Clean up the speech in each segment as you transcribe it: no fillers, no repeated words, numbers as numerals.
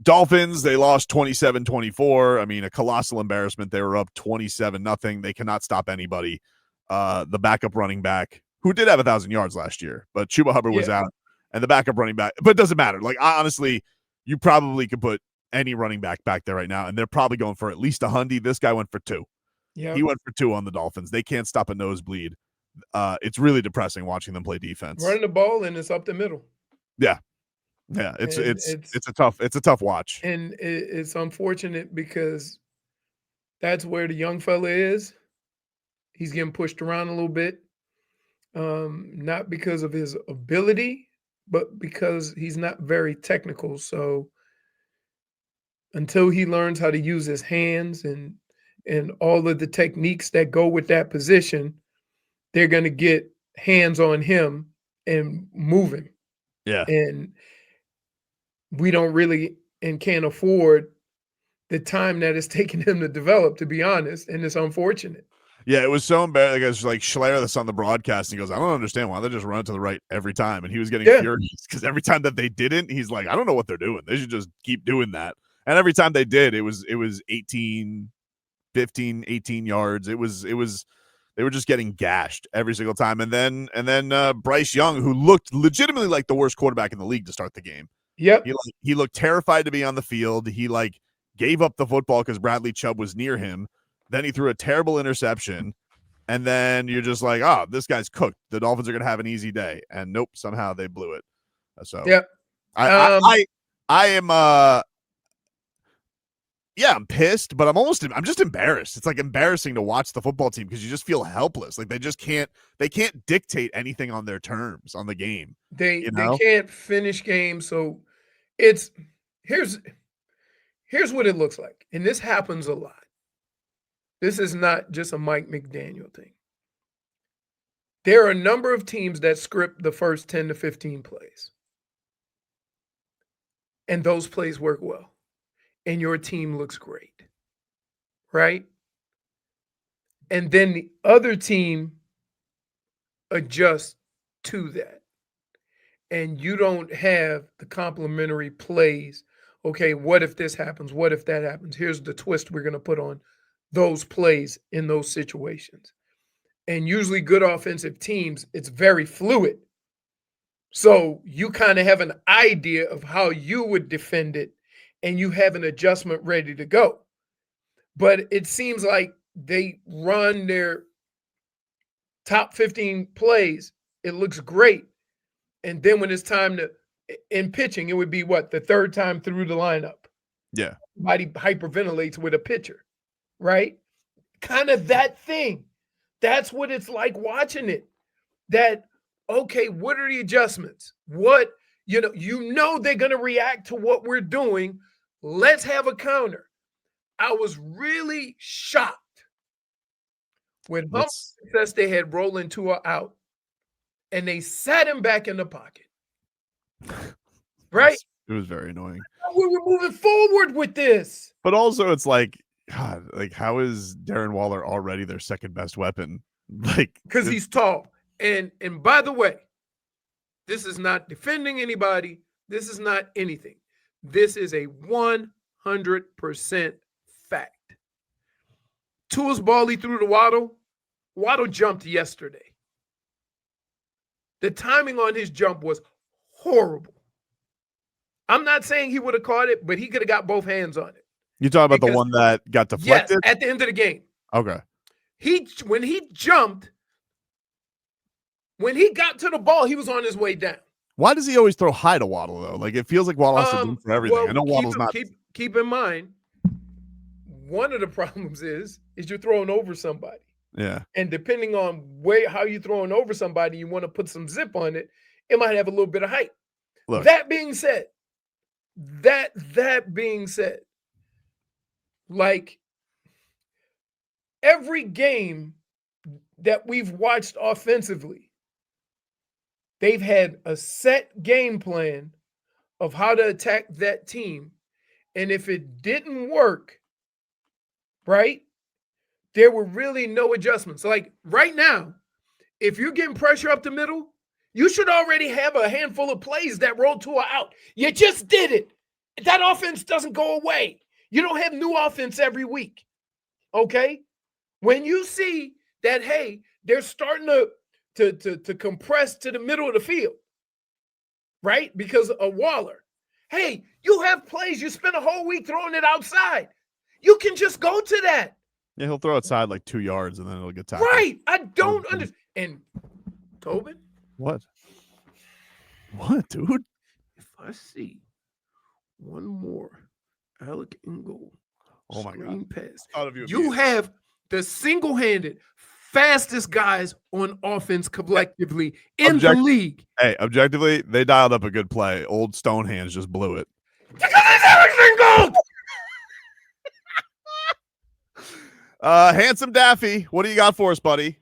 Dolphins, they lost 27-24. I mean, a colossal embarrassment. They were up 27-0. They cannot stop anybody. The backup running back, who did have 1,000 yards last year, but Chuba Hubbard was out, and the backup running back. But it doesn't matter. Like, honestly, you probably could put any running back there right now, and they're probably going for at least 100. This guy went for 2. He went for 2 on the Dolphins. They can't stop a nosebleed. It's really depressing watching them play defense. Running the ball, and it's up the middle. Yeah. Yeah, it's a tough watch. And it's unfortunate because that's where the young fella is. He's getting pushed around a little bit. Not because of his ability, but because he's not very technical. So until he learns how to use his hands and all of the techniques that go with that position, they're going to get hands on him and move him. Yeah. And we don't really and can't afford the time that it's taken him to develop, to be honest. And it's unfortunate. Yeah, it was so embarrassing. It was like Schleier that's on the broadcast. And he goes, I don't understand why they just run it to the right every time. And he was getting furious because every time that they didn't, he's like, I don't know what they're doing. They should just keep doing that. And every time they did, it was 18, 15, 18 yards. It was they were just getting gashed every single time. And then Bryce Young, who looked legitimately like the worst quarterback in the league to start the game. Yep. He looked terrified to be on the field. He gave up the football because Bradley Chubb was near him. Then he threw a terrible interception. And then you're just like, oh, this guy's cooked. The Dolphins are going to have an easy day. And nope, somehow they blew it. So yep. I am I'm pissed, but I'm just embarrassed. It's like embarrassing to watch the football team because you just feel helpless. Like they can't dictate anything on their terms on the game. They can't finish games. So it's here's what it looks like. And this happens a lot. This is not just a Mike McDaniel thing. There are a number of teams that script the first 10 to 15 plays. And those plays work well. And your team looks great. Right? And then the other team adjusts to that. And you don't have the complementary plays. Okay, what if this happens? What if that happens? Here's the twist we're going to put on those plays in those situations. And usually good offensive teams, it's very fluid. So you kind of have an idea of how you would defend it, and you have an adjustment ready to go. But it seems like they run their top 15 plays. It looks great. And then when it's time in pitching, it would be the third time through the lineup. Yeah. Somebody hyperventilates with a pitcher, right? Kind of that thing. That's what it's like watching it. That, okay, what are the adjustments? What, you know they're going to react to what we're doing. Let's have a counter. I was really shocked when Humphrey says they had Roland Tua out and they sat him back in the pocket. Right? It was very annoying. We were moving forward with this. But also it's like, God, how is Darren Waller already their second best weapon? Because he's tall. And by the way, this is not defending anybody. This is not anything. This is a 100% fact. Tua's ball he threw to Waddle. Waddle jumped yesterday. The timing on his jump was horrible. I'm not saying he would have caught it, but he could have got both hands on it. You talking about the one that got deflected? Yes, at the end of the game. Okay. When he jumped, when he got to the ball, he was on his way down. Why does he always throw high to Waddle, though? Like, it feels like Waddle has to do for everything. I know Waddle's not. Keep in mind, one of the problems is you're throwing over somebody. Yeah. And depending on how you're throwing over somebody, you want to put some zip on it, it might have a little bit of height. Look. That being said, like every game that we've watched offensively, they've had a set game plan of how to attack that team. And if it didn't work, right, there were really no adjustments. Like right now, if you're getting pressure up the middle, you should already have a handful of plays that roll Tua out. You just did it. That offense doesn't go away. You don't have new offense every week. Okay? When you see that, hey, they're starting to compress to the middle of the field, right? Because of Waller. Hey, you have plays. You spend a whole week throwing it outside. You can just go to that. Yeah, he'll throw outside like 2 yards and then it'll get tackled. Right. I don't understand. And Tobin? What? What, dude? If I see one more Alec Ingold screen pass, you have the single-handed fastest guys on offense collectively in the league. Hey, objectively, they dialed up a good play. Old Stonehands just blew it. Because it's Alec Ingold! Handsome Daffy, what do you got for us, buddy?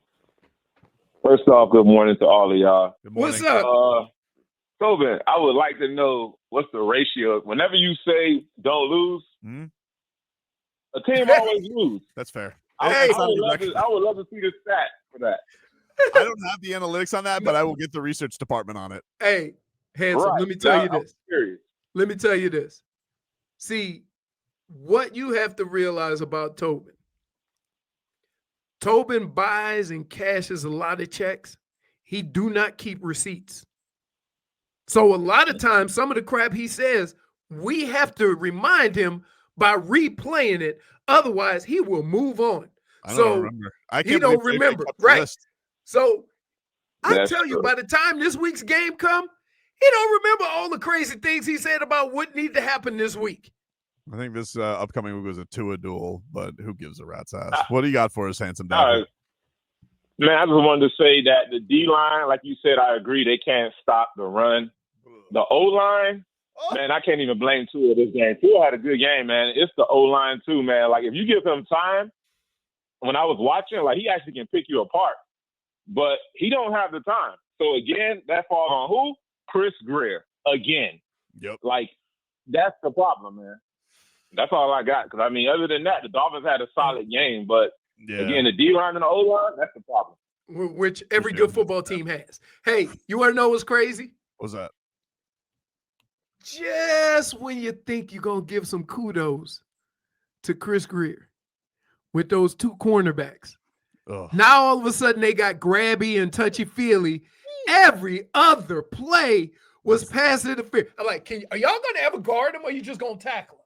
First off, good morning to all of y'all. Good morning. What's up? Tobin, I would like to know what's the ratio. Whenever you say don't lose, a team always lose. That's fair. I would love to see the stat for that. I don't have the analytics on that, but I will get the research department on it. Hey, Handsome, Right. let me tell you this. Serious. Let me tell you this. See, what you have to realize about Tobin. Tobin buys and cashes a lot of checks. He do not keep receipts. So a lot of times, some of the crap he says, we have to remind him by replaying it. Otherwise, he will move on. I don't remember. He don't remember. Right. So I tell you, by the time this week's game come, he don't remember all the crazy things he said about what need to happen this week. I think this upcoming week was a Tua duel, but who gives a rat's ass? What do you got for us, Handsome Daffy? Man, I just wanted to say that the D-line, like you said, I agree, they can't stop the run. The O-line, man, I can't even blame Tua this game. Tua had a good game, man. It's the O-line too, man. Like, if you give him time, when I was watching, like, he actually can pick you apart. But he don't have the time. So, again, that falls on who? Chris Greer. Again. Yep. Like, that's the problem, man. That's all I got. Because, I mean, other than that, the Dolphins had a solid game. But, again, the D-line and the O-line, that's the problem. Which every good football team has. Hey, you want to know what's crazy? What's that? Just when you think you're going to give some kudos to Chris Greer with those two cornerbacks, now all of a sudden they got grabby and touchy-feely. Every other play was pass interference. I'm like, are y'all going to ever guard him or are you just going to tackle him?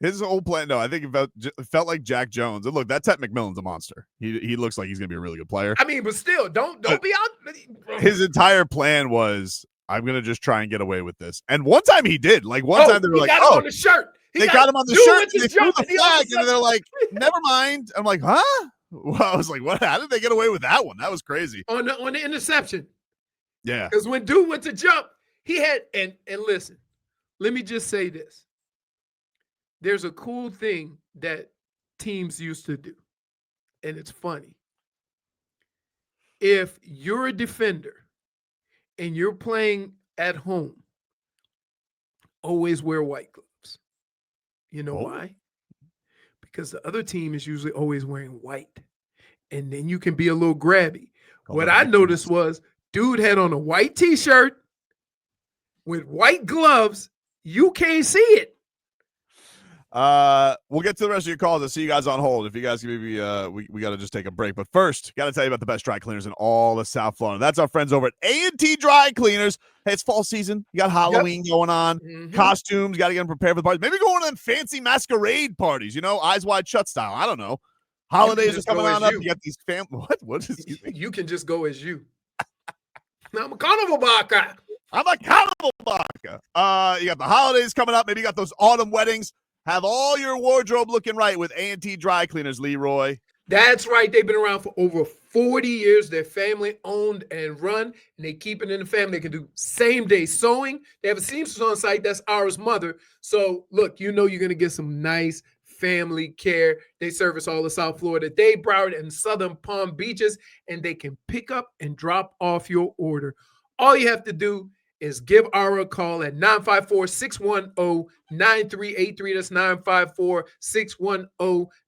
His whole plan, no, I think it felt like Jack Jones. And look, that Ted McMillan's a monster. He looks like he's going to be a really good player. I mean, but still, don't be out. His entire plan was, I'm going to just try and get away with this. And one time he did. Like, one time they were like, him on the shirt. They got him on the shirt. They threw the flag, and they're like, never mind. I'm like, huh? Well, I was like, what? How did they get away with that one? That was crazy. On the interception. Yeah. Because when dude went to jump, he had, and listen, let me just say this. There's a cool thing that teams used to do, and it's funny. If you're a defender and you're playing at home, always wear white gloves. You know why? Because the other team is usually always wearing white, and then you can be a little grabby. What I noticed was dude had on a white T-shirt with white gloves. You can't see it. We'll get to the rest of your calls. I'll see you guys on hold. If you guys can maybe we got to just take a break. But first, got to tell you about the best dry cleaners in all of South Florida. That's our friends over at A&T Dry Cleaners. Hey, it's fall season. You got Halloween going on, costumes. Got to get them prepared for the parties. Maybe going to them fancy masquerade parties. You know, eyes wide shut style. I don't know. Holidays are coming on up. You got these What? Excuse me. You can just go as you. I'm a carnival barker. I'm a carnival barker. You got the holidays coming up. Maybe you got those autumn weddings. Have all your wardrobe looking right with A&T Dry Cleaners, Leroy. That's right. They've been around for over 40 years. They're family owned and run, and they keep it in the family. They can do same-day sewing. They have a seamstress on site. That's Ours Mother. So, look, you know you're going to get some nice family care. They service all of South Florida, Dade, Broward, and Southern Palm Beaches, and they can pick up and drop off your order. All you have to do is give Ara a call at 954-610-9383. That's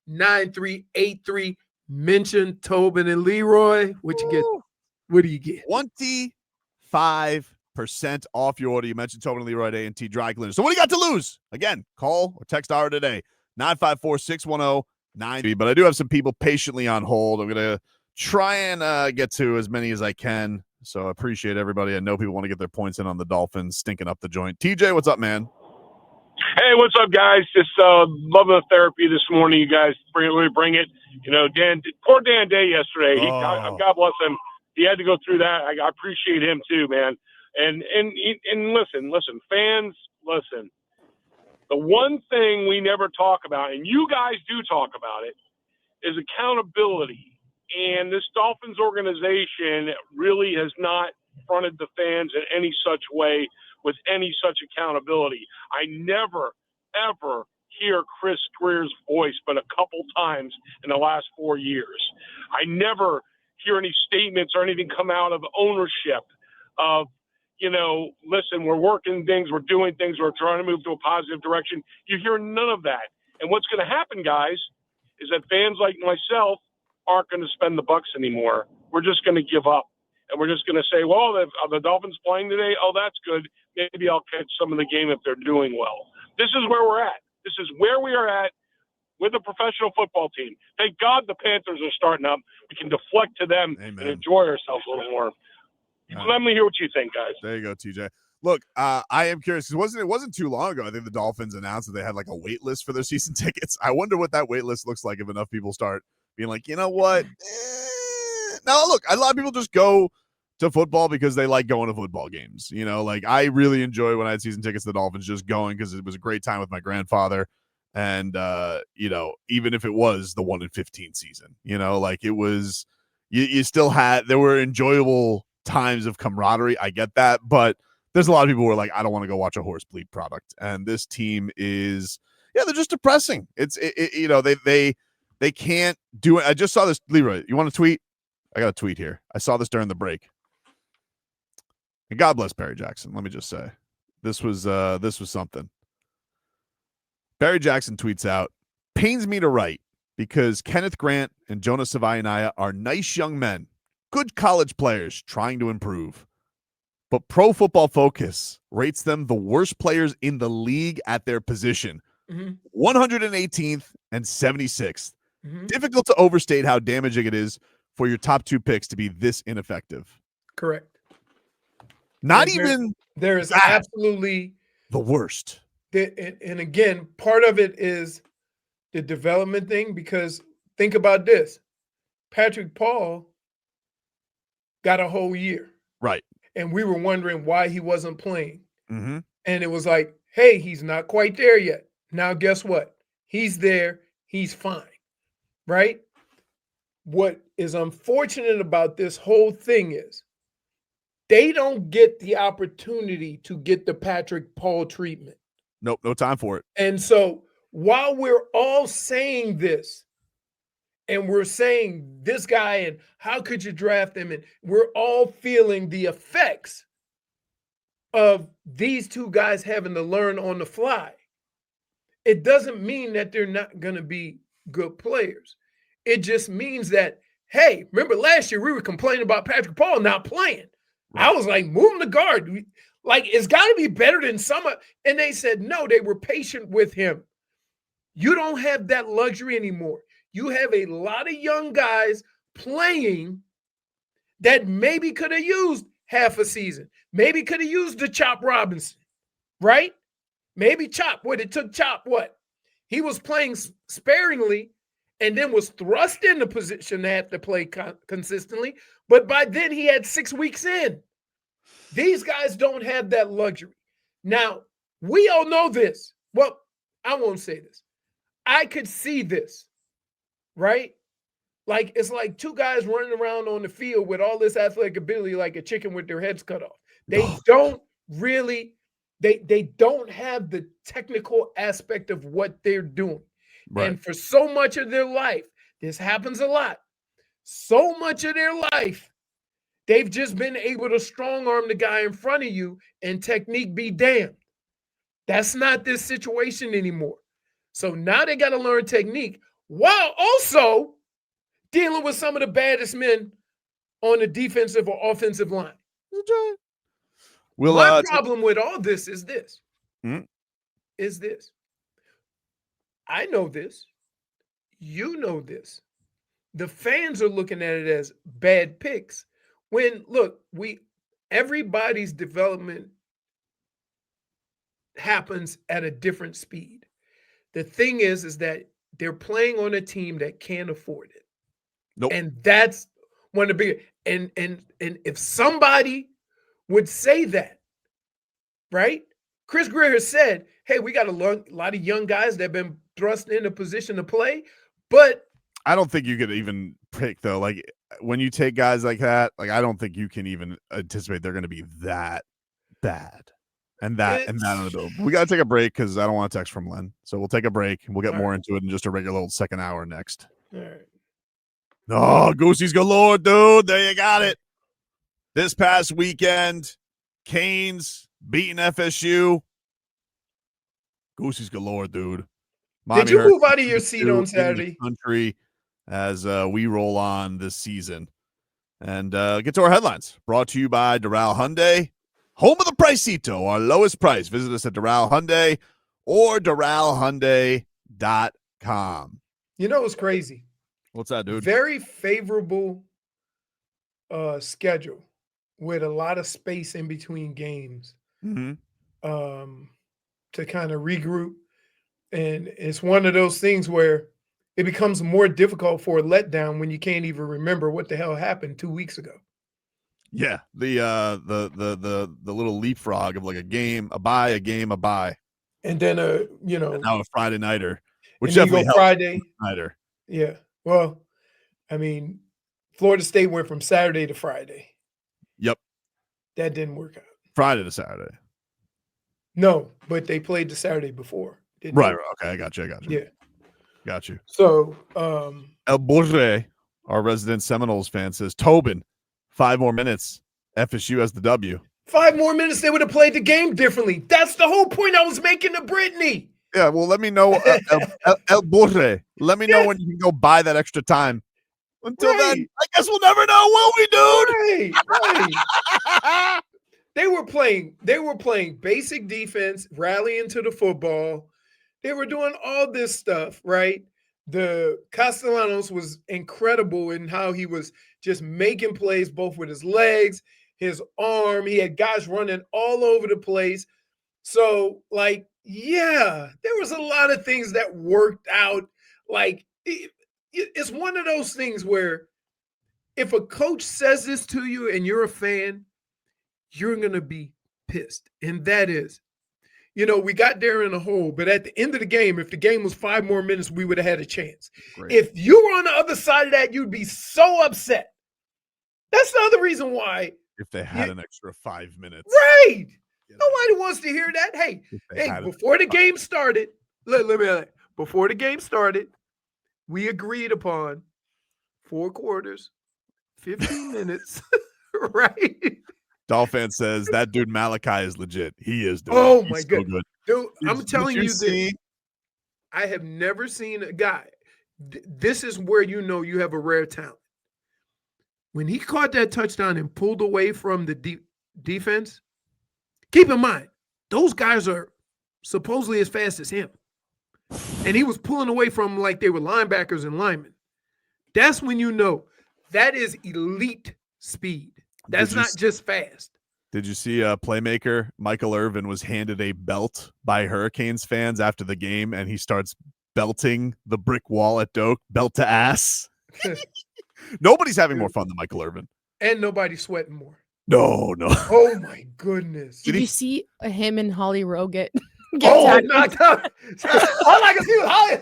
954-610-9383. Mention Tobin and Leroy. What you get? What do you get? 25 off your order. You mentioned Tobin and Leroy at A&T Dry Cleaners. So what do you got to lose? Again, call or text our today, 954-610-9. But I do have some people patiently on hold. I'm going to try and get to as many as I can. So I appreciate everybody. I know people want to get their points in on the Dolphins stinking up the joint. TJ, what's up, man? Hey, what's up, guys? Just loving the therapy this morning. You guys really bring it. Poor Dan Day yesterday. God bless him. He had to go through that. I appreciate him too, man. And listen, fans, listen. The one thing we never talk about, and you guys do talk about it, is accountability. And this Dolphins organization really has not fronted the fans in any such way with any such accountability. I never, ever hear Chris Greer's voice but a couple times in the last 4 years. I never hear any statements or anything come out of ownership of, listen, we're working things, we're doing things, we're trying to move to a positive direction. You hear none of that. And what's going to happen, guys, is that fans like myself aren't going to spend the bucks anymore. We're just going to give up. And we're just going to say, well, are the Dolphins playing today? Oh, that's good. Maybe I'll catch some of the game if they're doing well. This is where we're at. This is where we are at with a professional football team. Thank God the Panthers are starting up. We can deflect to them and enjoy ourselves a little more. Let me hear what you think, guys. There you go, TJ. Look, I am curious. It wasn't too long ago. I think the Dolphins announced that they had like a wait list for their season tickets. I wonder what that wait list looks like if enough people start being like, you know what? No, look, a lot of people just go to football because they like going to football games. Like I really enjoy when I had season tickets to the Dolphins just going because it was a great time with my grandfather. And, even if it was the 1-15 season, like it was, you still had, there were enjoyable times of camaraderie. I get that, but there's a lot of people who are like, I don't want to go watch a horse bleed product. And this team is, they're just depressing. They can't do it. I just saw this. Leroy, you want to tweet? I got a tweet here. I saw this during the break. And God bless Barry Jackson. Let me just say, this was something. Barry Jackson tweets out, pains me to write because Kenneth Grant and Jonas Savaianaya are nice young men, good college players trying to improve. But Pro Football Focus rates them the worst players in the league at their position, 118th and 76th. Difficult to overstate how damaging it is for your top two picks to be this ineffective. Correct. Not and even there is that. Absolutely The worst. And again, part of it is the development thing, because think about this. Patrick Paul got a whole year. Right. And we were wondering why he wasn't playing. Mm-hmm. And it was like, hey, he's not quite there yet. Now, guess what? He's there. He's fine. Right? What is unfortunate about this whole thing is they don't get the opportunity to get the Patrick Paul treatment. Nope, no time for it. And so while we're all saying this, and we're saying this guy, and how could you draft him? And we're all feeling the effects of these two guys having to learn on the fly. It doesn't mean that they're not going to be good players. It just means that, hey, remember last year we were complaining about Patrick Paul not playing. Right. I was like, move him to guard. Like, it's got to be better than some. And they said, no, they were patient with him. You don't have that luxury anymore. You have a lot of young guys playing that maybe could have used half a season. Maybe could have used the Chop Robinson, right? Maybe Chop. It took Chop what? He was playing sparingly and then was thrust in the position to have to play consistently. But by then he had 6 weeks in. These guys don't have that luxury. Now, we all know this. Well, I won't say this. I could see this. Right? Like, it's like two guys running around on the field with all this athletic ability like a chicken with their heads cut off. They don't really, they don't have the technical aspect of what they're doing. Right. And for so much of their life, this happens a lot. So much of their life, they've just been able to strong arm the guy in front of you and technique be damned. That's not this situation anymore. So now they got to learn technique, while also dealing with some of the baddest men on the defensive or offensive line. My problem with all this is this. Hmm? Is this. I know this. You know this. The fans are looking at it as bad picks. When look, everybody's development happens at a different speed. The thing is that they're playing on a team that can't afford it. Nope. And that's one of the big and if somebody would say that, right? Chris Greer has said, hey, we got a lot of young guys that have been thrust in a position to play, but I don't think you could even pick, though. Like, when you take guys like that, like, I don't think you can even anticipate they're going to be that bad and that unavailable. We got to take a break because I don't want a text from Len. So we'll take a break and we'll get more into it in just a regular old second hour next. All right. Oh, Goosey's galore, dude. There you got it. This past weekend, Canes beating FSU. Goosey's galore, dude. Did you move out of your seat on Saturday? Country as we roll on this season. And get to our headlines. Brought to you by Doral Hyundai, home of the Pricito, our lowest price. Visit us at Doral Hyundai or DoralHyundai.com. You know what's crazy? What's that, dude? Very favorable schedule with a lot of space in between games to kind of regroup. And it's one of those things where it becomes more difficult for a letdown when you can't even remember what the hell happened 2 weeks ago. Yeah, the little leapfrog of like a game, a bye, a game, a bye, and then and now a Friday nighter, which and definitely you go Friday nighter. Yeah, well, I mean, Florida State went from Saturday to Friday. Yep, that didn't work out. Friday to Saturday. No, but they played the Saturday before. Right. Okay, I got you. Yeah. Got you. So, El Bourget, our resident Seminoles fan, says, Tobin, 5 more minutes. FSU has the W. 5 more minutes, they would have played the game differently. That's the whole point I was making to Brittany. Yeah, well, let me know, El Bourget. Let me know when you can go buy that extra time. Until then, I guess we'll never know, will we, dude? Right. They were playing basic defense, rallying to the football. They were doing all this stuff, right? The Castellanos was incredible in how he was just making plays both with his legs, his arm. He had guys running all over the place. So, like, yeah, there was a lot of things that worked out. Like, it's one of those things where if a coach says this to you and you're a fan, you're going to be pissed. And that is, we got there in a hole, but at the end of the game, if the game was 5 more minutes, we would have had a chance. Great. If you were on the other side of that, you'd be so upset. That's the other reason why. If they had an extra 5 minutes. Right. Nobody wants to hear that. Hey, before the game started, before the game started, we agreed upon 4 quarters, 15 minutes, right? Dolphins says that dude Malachi is legit. He is. Dude. Oh my God, good. Dude, I'm telling you this. I have never seen a guy. This is where you have a rare talent. When he caught that touchdown and pulled away from the defense, keep in mind those guys are supposedly as fast as him, and he was pulling away from like they were linebackers and linemen. That's when that is elite speed. That's not just fast. Did you see playmaker Michael Irvin was handed a belt by Hurricanes fans after the game, and he starts belting the brick wall at Doak, belt to ass? Nobody's having more fun than Michael Irvin. And nobody's sweating more. No. Oh, my goodness. Did you see him and Holly Rowe get knocked out? All I can see was Holly.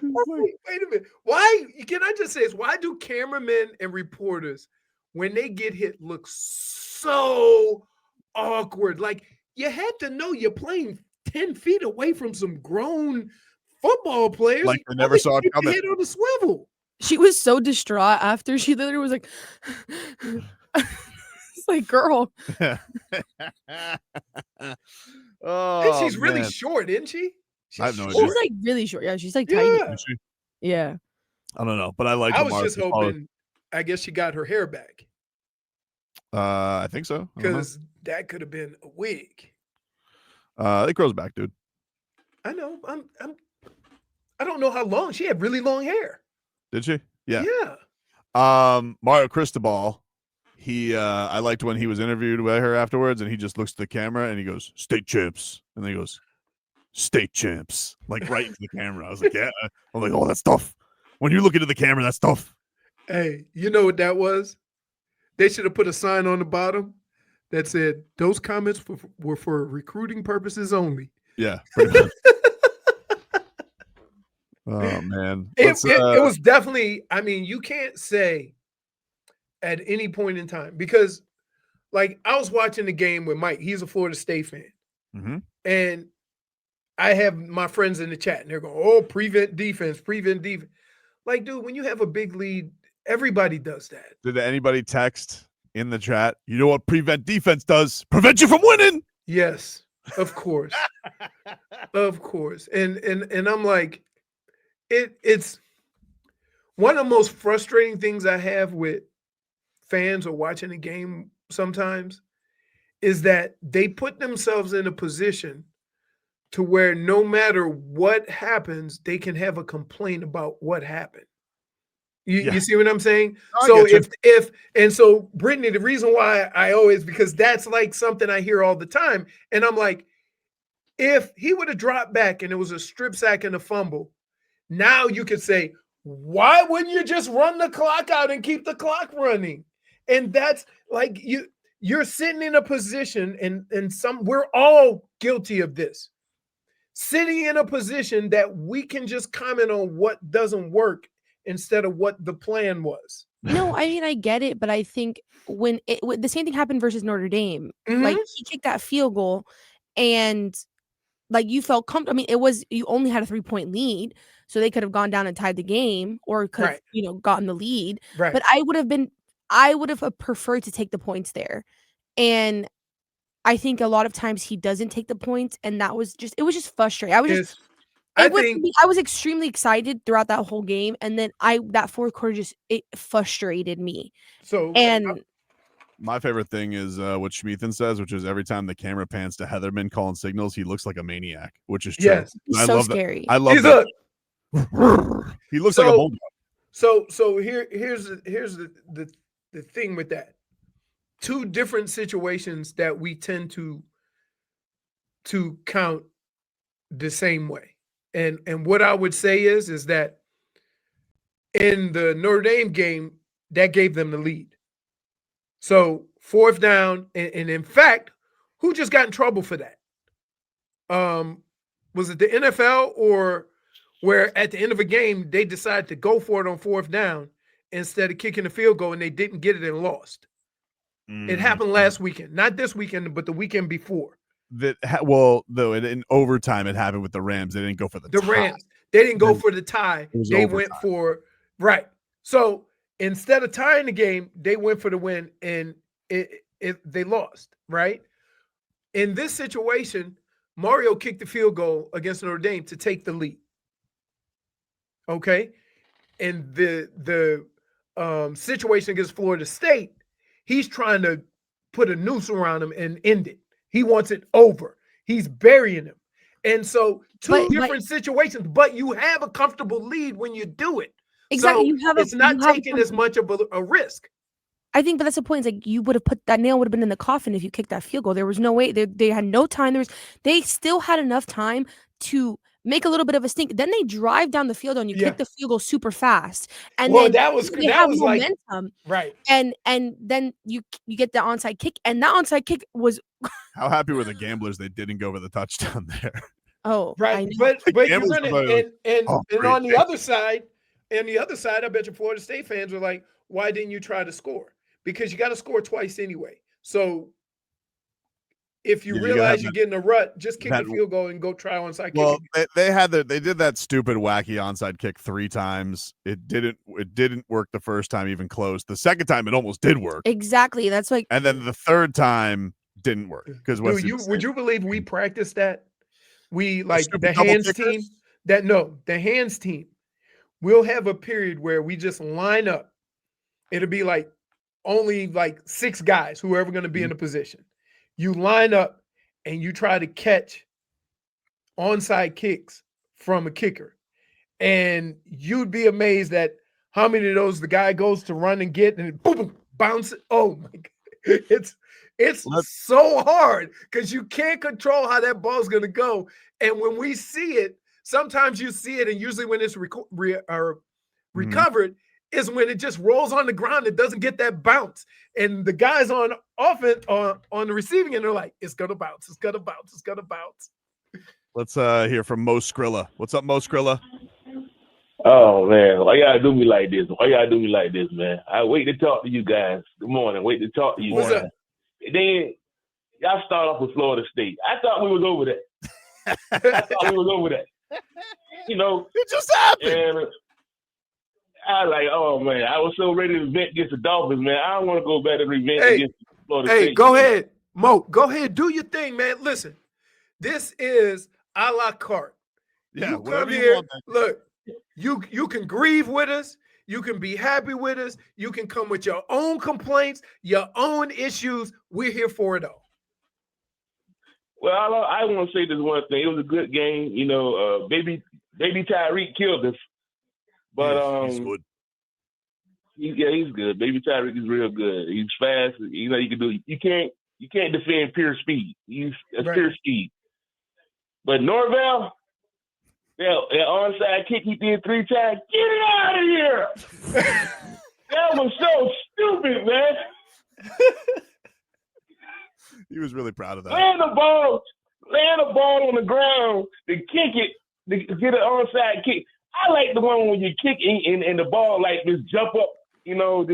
Wait a minute. Why? Can I just say this? Why do cameramen and reporters, when they get hit, look so awkward? Like, you had to know you're playing 10 feet away from some grown football players. Like they never saw it coming. Hit on the swivel. She was so distraught after. She literally was like, it's like, girl. And she's really short, isn't she? I have no idea. She's like really short. Yeah, she's like tiny. Yeah. I don't know, but I like. I was just hoping. I guess she got her hair back. I think so. Because that could have been a wig. It grows back, dude. I know. I don't know how long. She had really long hair. Did she? Yeah. Yeah. Mario Cristobal, I liked when he was interviewed by her afterwards, and he just looks at the camera and he goes, "State champs," and then he goes, "State champs," like right into the camera. I was like, yeah. I'm like, oh, that's tough. When you look into the camera, that's tough. Hey, you know what that was? They should have put a sign on the bottom that said, "Those comments were for recruiting purposes only." Yeah, pretty much. Oh man, It was definitely. I mean, you can't say at any point in time because, like, I was watching the game with Mike. He's a Florida State fan, and I have my friends in the chat, and they're going, "Oh, prevent defense, prevent defense." Like, dude, when you have a big lead, everybody does that. Did anybody text in the chat? You know what prevent defense does? Prevent you from winning. Yes, of course, of course, and I'm like. It's one of the most frustrating things I have with fans or watching a game sometimes is that they put themselves in a position to where no matter what happens, they can have a complaint about what happened. You see what I'm saying? So so Brittany, the reason why I always, because that's like something I hear all the time, and I'm like, if he would have dropped back and it was a strip sack and a fumble, now you could say, why wouldn't you just run the clock out and keep the clock running? And that's like you're sitting in a position, and we're all guilty of this. Sitting in a position that we can just comment on what doesn't work instead of what the plan was. No, I mean, I get it, but I think when the same thing happened versus Notre Dame, like he kicked that field goal and like you felt comfortable. I mean, it was, you only had a 3-point lead, so they could have gone down and tied the game or could have, gotten the lead. Right. But I would have preferred to take the points there. And I think a lot of times he doesn't take the points, and it was just frustrating. I was extremely excited throughout that whole game, and then that fourth quarter it frustrated me. So my favorite thing is what Schmeathan says, which is every time the camera pans to Heatherman calling signals, he looks like a maniac, which is true. Yes. He's so scary. I love that. He looks like a bulldog. So here's the thing with that. Two different situations that we tend to count the same way. And what I would say is that in the Notre Dame game, that gave them the lead. So fourth down, and in fact, who just got in trouble for that? Was it the NFL or where at the end of a game they decided to go for it on fourth down instead of kicking the field goal, and they didn't get it and lost? It happened last weekend, not this weekend, but the weekend before. In overtime it happened with the Rams. They didn't go for the tie. Rams. They didn't go for the tie. They went for So instead of tying the game, they went for the win, and they lost, right? In this situation, Mario kicked the field goal against Notre Dame to take the lead. Okay? And the situation against Florida State, he's trying to put a noose around him and end it. He wants it over. He's burying him. And so different situations, but you have a comfortable lead when you do it. Exactly. So it's not taking as much of a risk. I think, but that's the point. It's like you would have put that nail would have been in the coffin if you kicked that field goal. There was no way. They had no time. They still had enough time to make a little bit of a stink. Then they drive down the field and you kick the field goal super fast. And then that was momentum. Like, right. And then you get the onside kick, and that onside kick was. How happy were the gamblers they didn't go for the touchdown there? Oh, right. But you're running, and on the other side, I bet your Florida State fans were like, why didn't you try to score? Because you got to score twice anyway. So if you realize you're getting a rut, just kick the field goal and go try onside kick. Well, they did that stupid wacky onside kick 3 times. It didn't work the first time, even close. The second time it almost did work. Exactly. That's like, and then the third time didn't work because would you believe we practiced that? We like the hands team. The hands team. We'll have a period where we just line up. It'll be like only like 6 guys who are ever going to be in a position. You line up and you try to catch onside kicks from a kicker. And you'd be amazed at how many of those the guy goes to run and get and boom, boom, bounce it. Oh my God. It's so hard because you can't control how that ball's going to go. And when we see it, sometimes you see it, and usually when it's recovered is when it just rolls on the ground. It doesn't get that bounce. And the guys on offense on the receiving end are like, it's going to bounce. It's going to bounce. It's going to bounce. Let's hear from Mo Skrilla. What's up, Mo Skrilla? Oh, man. Why y'all do me like this? Why y'all do me like this, man? I wait to talk to you guys. Good morning. Wait to talk to you guys. And then y'all start off with Florida State. I thought we was over that. You know. It just happened. And I like, oh, man. I was so ready to vent against the Dolphins, man. I don't want to go back and revenge against Florida State. Hey, go ahead. Mo, go ahead. Do your thing, man. Listen, this is a la carte. Yeah, you come here, look, you can grieve with us. You can be happy with us. You can come with your own complaints, your own issues. We're here for it all. Well, I want to say this one thing. It was a good game. You know, baby Tyreek killed us. But he's good. He's good. Baby Tyreek is real good. He's fast. You know, you can do. You can't defend pure speed. That's pure speed. But Norvell, that onside kick he did 3 times. Get it out of here! That was so stupid, man. He was really proud of that. Laying the ball on the ground to kick it, to get an onside kick. I like the one when you kick and the ball like just jump up, and then the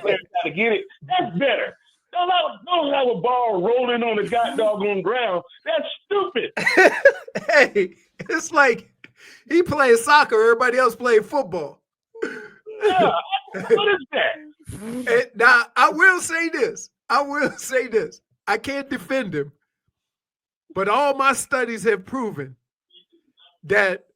player try to get it. That's better. Don't have a ball rolling on the goddamn ground. That's stupid. Hey, it's like he playing soccer, everybody else playing football. Yeah, what is that? And now, I will say this. I can't defend him, but all my studies have proven that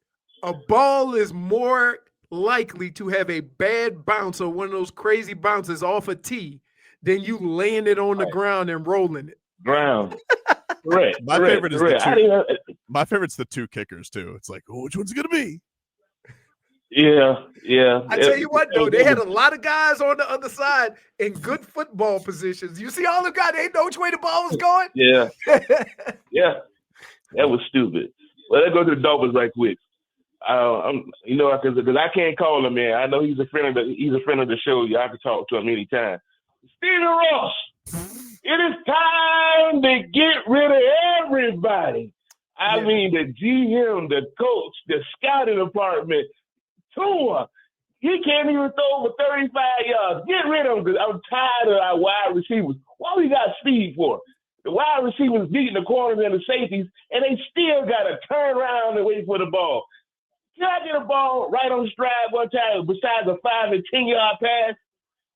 a ball is more likely to have a bad bounce or one of those crazy bounces off a tee than you laying it on the ground and rolling it. Ground. Correct. My favorite is my favorite's the 2 kickers too. It's like, oh, which one's it gonna be? Yeah. I tell you what, though, they had a lot of guys on the other side in good football positions. You see all the guys, they didn't know which way the ball was going. Yeah. Yeah. That was stupid. Well, let's go to the Dolphins right quick. Because I can't call him, man. I know he's a friend of the show. Y'all can talk to him anytime. Steven Ross, it is time to get rid of everybody. I mean, the GM, the coach, the scouting department, Tua. He can't even throw over 35 yards. Get rid of him because I'm tired of our wide receivers. What we got speed for? The wide receivers beating the corners and the safeties, and they still got to turn around and wait for the ball. Can I get a ball right on stride one time besides a 5 and 10 yard pass?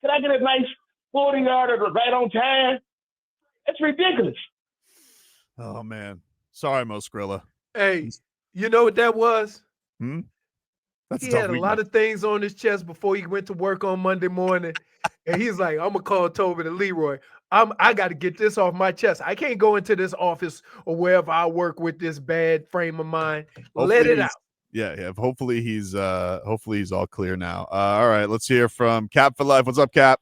Can I get a nice 40-yarder right on time? That's ridiculous. Oh, man. Sorry, Mo Skrilla. Hey, you know what that was? That's he had a lot of things on his chest before he went to work on Monday morning. And he's like, I'm going to call Tobin and Leroy. I got to get this off my chest. I can't go into this office or wherever I work with this bad frame of mind. Let it out. Yeah. Hopefully he's all clear now. All right, let's hear from Cap for Life. What's up, Cap?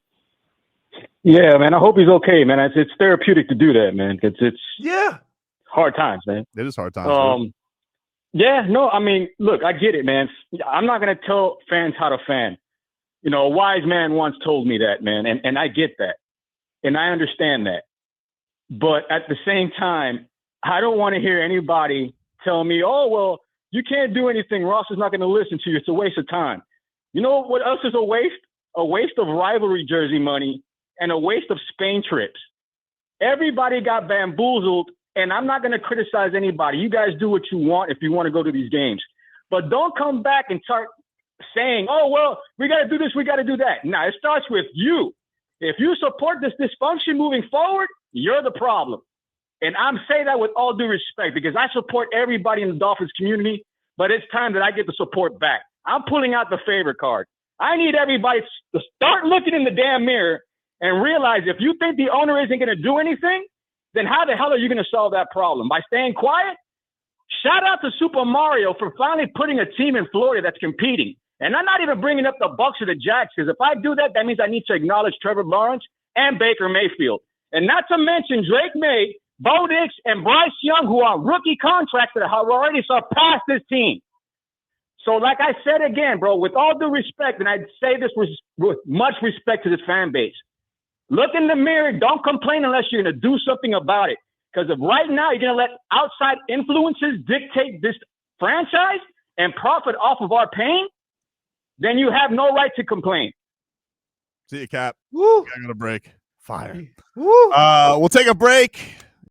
Yeah, man. I hope he's okay, man. It's therapeutic to do that, man. It's hard times, man. It is hard times. Yeah, no, I mean, look, I get it, man. I'm not gonna tell fans how to fan. You know, a wise man once told me that, man, and I get that, and I understand that. But at the same time, I don't want to hear anybody tell me, "Oh, well, you can't do anything. Ross is not going to listen to you. It's a waste of time." You know what else is a waste? A waste of rivalry jersey money and a waste of Spain trips. Everybody got bamboozled, and I'm not going to criticize anybody. You guys do what you want if you want to go to these games. But don't come back and start saying, "Oh, well, we got to do this, we got to do that." No, it starts with you. If you support this dysfunction moving forward, you're the problem. And I'm saying that with all due respect because I support everybody in the Dolphins community, but it's time that I get the support back. I'm pulling out the favorite card. I need everybody to start looking in the damn mirror and realize if you think the owner isn't going to do anything, then how the hell are you going to solve that problem? By staying quiet? Shout out to Super Mario for finally putting a team in Florida that's competing. And I'm not even bringing up the Bucks or the Jacks, because if I do that, that means I need to acknowledge Trevor Lawrence and Baker Mayfield. And not to mention Drake May, Bo Nix, and Bryce Young, who are rookie contracts that have already surpassed this team. So like I said again, bro, with all due respect, and I say this with much respect to this fan base, look in the mirror. Don't complain unless you're going to do something about it. Because if right now you're going to let outside influences dictate this franchise and profit off of our pain, then you have no right to complain. See you, Cap. Woo. I'm going to break. Fire. Woo. We'll take a break.